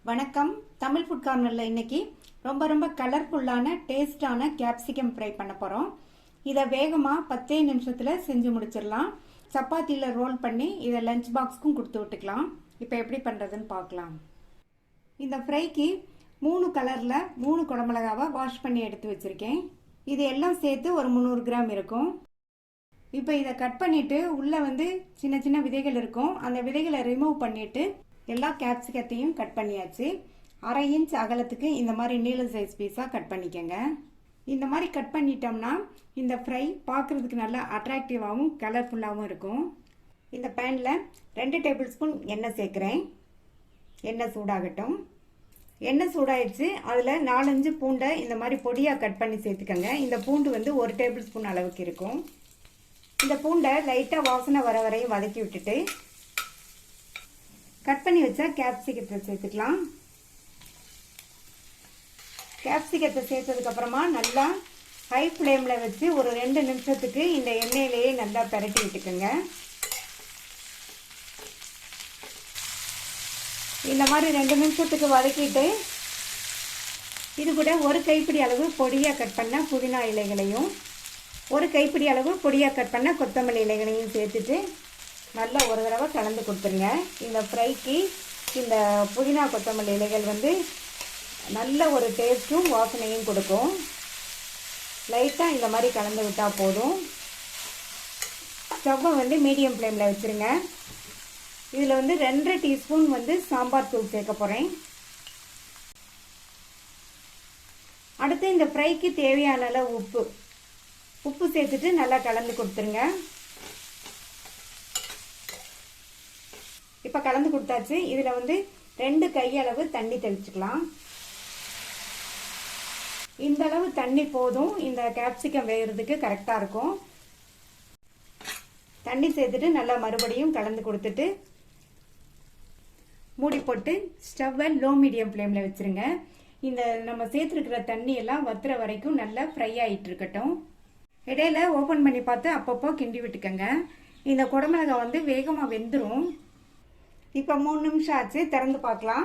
வணக்கம். தமிழ் ஃபுட் கார்னரில் இன்னைக்கு ரொம்ப கலர்ஃபுல்லான டேஸ்டான கேப்சிகம் ஃப்ரை பண்ண போகிறோம். இதை வேகமாக 10 நிமிஷத்தில் செஞ்சு முடிச்சிடலாம். சப்பாத்தியில் ரோல் பண்ணி இதை லஞ்ச் பாக்ஸ்க்கும் கொடுத்து விட்டுக்கலாம். இப்போ எப்படி பண்ணுறதுன்னு பார்க்கலாம். இந்த ஃப்ரைக்கு 3 கலரில் 3 குடமிளகாவை வாஷ் பண்ணி எடுத்து வச்சுருக்கேன். இது எல்லாம் சேர்த்து ஒரு 300 கிராம் இருக்கும். இப்போ இதை கட் பண்ணிவிட்டு உள்ளே சின்ன சின்ன விதைகள் இருக்கும். அந்த விதைகளை ரிமூவ் பண்ணிவிட்டு எல்லா கேப்சிகத்தையும் கட் பண்ணியாச்சு. 1/2 இன்ச் அகலத்துக்கு இந்த மாதிரி நீள சைஸ் பீஸாக கட் பண்ணிக்கோங்க. இந்த மாதிரி கட் பண்ணிட்டோம்னா இந்த ஃப்ரை பார்க்குறதுக்கு நல்லா அட்ராக்டிவாகவும் கலர்ஃபுல்லாகவும் இருக்கும். இந்த பேனில் 2 டேபிள் ஸ்பூன் எண்ணெய் சேர்க்குறேன். எண்ணெய் சூடாகட்டும். எண்ணெய் சூடாயிடுச்சு. அதில் 4-5 பூண்டை இந்த மாதிரி பொடியாக கட் பண்ணி சேர்த்துக்கோங்க. இந்த பூண்டு 1 டேபிள் ஸ்பூன் அளவுக்கு இருக்கும். இந்த பூண்டை லைட்டாக வாசனை வர வரையும் வதக்கி விட்டுட்டு கட் பண்ணி வச்சா கேப்சிகத்தை சேர்த்துக்கலாம். கேப்சிகத்தை சேர்த்ததுக்கு அப்புறமா நல்லா ஹை ஃப்ளேமில் வச்சு ஒரு 2 நிமிஷத்துக்கு இந்த எண்ணெயிலேயே நல்லா பரட்டி விட்டுக்கோங்க. இந்த மாதிரி 2 நிமிஷத்துக்கு வதக்கிட்டு இது கூட ஒரு கைப்பிடி அளவு பொடியாக கட் பண்ண புதினா இலைகளையும் ஒரு கைப்பிடி அளவு பொடியாக கட் பண்ண கொத்தமல்லி இலைகளையும் சேர்த்துட்டு நல்லா ஒரு தடவை கலந்து கொடுத்துருங்க. இந்த ஃப்ரைக்கு இந்த புதினா கொத்தமல்லி இலைகள் நல்ல ஒரு டேஸ்ட்டும் வாசனையும் கொடுக்கும். லைட்டாக இந்த மாதிரி கலந்து விட்டால் போதும். ஸ்டவ்வை மீடியம் ஃப்ளேமில் வச்சுருங்க. இதில் 2 டீஸ்பூன் சாம்பார் தூள் சேர்க்க போகிறேன். அடுத்து இந்த ஃப்ரைக்கு தேவையான அளவு உப்பு சேர்த்துட்டு நல்லா கலந்து கொடுத்துருங்க. இப்போ கலந்து கொடுத்தாச்சு. இதில் 2 கையளவு தண்ணி தெளிச்சுக்கலாம். இந்த அளவு தண்ணி போதும். இந்த கேப்சிகம் வேகிறதுக்கு கரெக்டாக இருக்கும். தண்ணி சேர்த்துட்டு நல்லா மறுபடியும் கலந்து கொடுத்துட்டு மூடி போட்டு ஸ்டவ்வை லோ மீடியம் ஃப்ளேமில் வச்சுருங்க. இந்த நம்ம சேர்த்துருக்கிற தண்ணி எல்லாம் வத்துற வரைக்கும் நல்லா ஃப்ரை ஆகிட்டு இருக்கட்டும். இடையில ஓப்பன் பண்ணி பார்த்து அப்பப்போ கிண்டி விட்டுக்கோங்க. இந்த குடமிளகா வேகமாக வெந்துடும். இப்போ 3 நிமிஷம் ஆச்சு. திறந்து பார்க்கலாம்.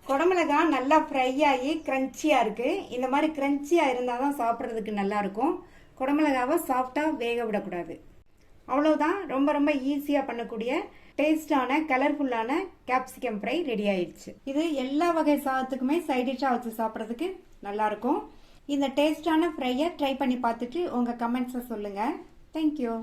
குடமிளகா நல்லா ஃப்ரை ஆகி க்ரன்ச்சியாக இருக்குது. இந்த மாதிரி க்ரன்ச்சியாக இருந்தால் தான் சாப்பிட்றதுக்கு நல்லாயிருக்கும். குடமிளகாவை சாஃப்டாக வேக விடக்கூடாது. அவ்வளோதான். ரொம்ப ஈஸியாக பண்ணக்கூடிய டேஸ்டான கலர்ஃபுல்லான கேப்சிகம் ஃப்ரை ரெடி ஆயிடுச்சு. இது எல்லா வகை சாதத்துக்குமே சைட் டிஷ்ஷாக வச்சு சாப்பிட்றதுக்கு நல்லாயிருக்கும். இந்த டேஸ்டான ஃப்ரையை ட்ரை பண்ணி பார்த்துட்டு உங்கள் கமெண்ட்ஸை சொல்லுங்கள். தேங்க்யூ.